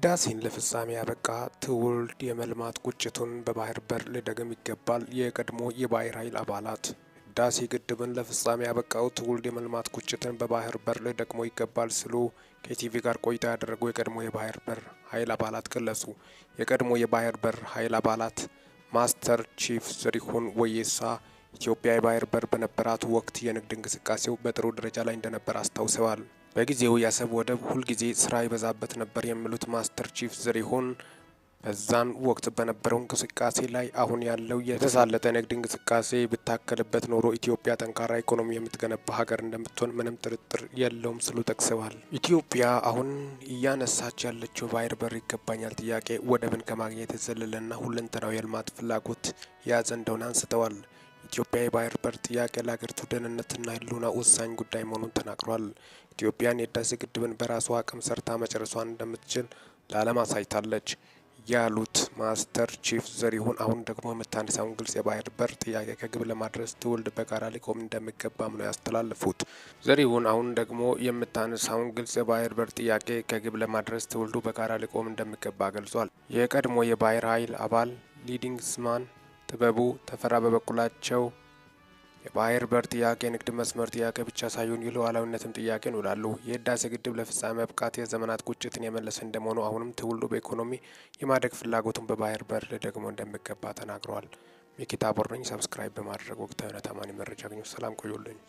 ህዳሴን ለፍጻሜ ያበቃ ትውልድ የመልማት ቁጭቱን በባህር በር ሊደግም ይገባል። የቀድሞ የባህር ኃይል አባላት ህዳሴ ግድብን ለፍጻሜ ያበቃው ትውልድ የመልማት ቁጭትን በባህር በር ሊደግሞ ይገባል ሲሉ ከኢቲቪ ጋር ቆይታ ያደረጉ የቀድሞ የባህር በር ኃይል አባላት ገለጹ። የቀድሞ የባህር በር ኃይል አባላት ማስተር ቺፍ ዘሪሁን ወየሳ ኢትዮጵያ የባህር በር በነበራት ወቅት የንግድ እንቅስቃሴው በጥሩ ደረጃ ላይ እንደነበር አስታውሰዋል። በጊዜው የአሰብ ወደብ ሁልጊዜ ስራ ይበዛበት ነበር የሚሉት ማስተር ቺፍ ዘሪሁን በዛን ወቅት በነበረው እንቅስቃሴ ላይ አሁን ያለው የተሳለጠ ንግድ እንቅስቃሴ ብታከልበት ኖሮ ኢትዮጵያ ጠንካራ ኢኮኖሚ የምትገነባ ሀገር እንደምትሆን ምንም ጥርጥር የለውም ሲሉ ጠቅሰዋል። ኢትዮጵያ አሁን እያነሳች ያለችው ባህር በር ይገባኛል ጥያቄ ወደብን ከማግኘት የዘለለና ሁለንተናዊ የልማት ፍላጎት የያዘ እንደሆነ አንስተዋል። ኢትዮጵያ የባህር በር ጥያቄ ለሀገሪቱ ደህንነትና ሕልውና ወሳኝ ጉዳይ መሆኑን ተናግሯል። ኢትዮጵያን የህዳሴ ግድብን በራሷ አቅም ሰርታ መጨረሷን እንደምትችል ለዓለም አሳይታለች ያሉት ማስተር ቺፍ ዘሪሁን አሁን ደግሞ የምታነሳውን ግልጽ የባህር በር ጥያቄ ከግብ ለማድረስ ትውልድ በጋራ ሊቆም እንደሚገባም ነው ያስተላለፉት። ዘሪሁን አሁን ደግሞ የምታነሳውን ግልጽ የባህር በር ጥያቄ ከግብ ለማድረስ ትውልዱ በጋራ ሊቆም እንደሚገባ ገልጿል። የቀድሞ የባህር ኃይል አባል ሊዲንግስማን ጥበቡ ተፈራ በበኩላቸው የባህር በር ጥያቄ የንግድ መስመር ጥያቄ ብቻ ሳይሆን የሉዓላዊነትም ጥያቄ ነው ይላሉ። የህዳሴ ግድብ ለፍጻሜ መብቃት የዘመናት ቁጭትን የመለሰ እንደመሆኑ አሁንም ትውልዱ በኢኮኖሚ የማደግ ፍላጎቱን በባህር በር ደግሞ እንደሚገባ ተናግረዋል። ሚኪታ ቦር ነኝ። ሰብስክራይብ በማድረግ ወቅታዊና ታማኒ መረጃ አግኙ። ሰላም ቆዩልኝ።